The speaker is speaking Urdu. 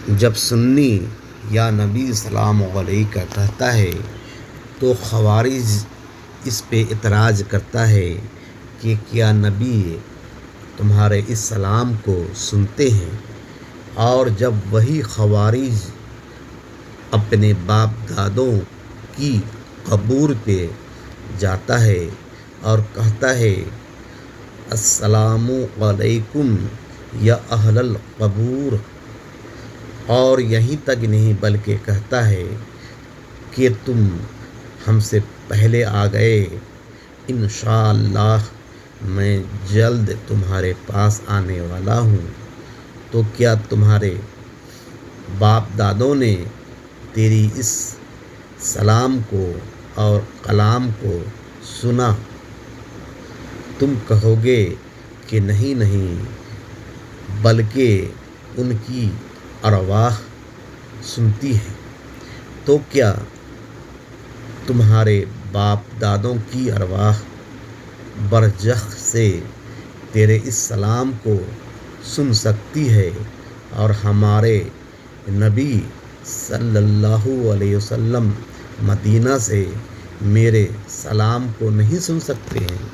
جب سنی یا نبی سلام علیکہ کہتا ہے تو خوارج اس پہ اعتراض کرتا ہے کہ کیا نبی تمہارے اس سلام کو سنتے ہیں؟ اور جب وہی خوارج اپنے باپ دادوں کی قبور پہ جاتا ہے اور کہتا ہے السلام علیکم یا اہل القبور، اور یہیں تک نہیں بلکہ کہتا ہے کہ تم ہم سے پہلے آ گئے، انشاءاللہ میں جلد تمہارے پاس آنے والا ہوں، تو کیا تمہارے باپ دادوں نے تیری اس سلام کو اور کلام کو سنا؟ تم کہو گے کہ نہیں، بلکہ ان کی ارواح سنتی ہے۔ تو کیا تمہارے باپ دادوں کی ارواح برزخ سے تیرے اس سلام کو سن سکتی ہے اور ہمارے نبی صلی اللہ علیہ وسلم مدینہ سے میرے سلام کو نہیں سن سکتے ہیں؟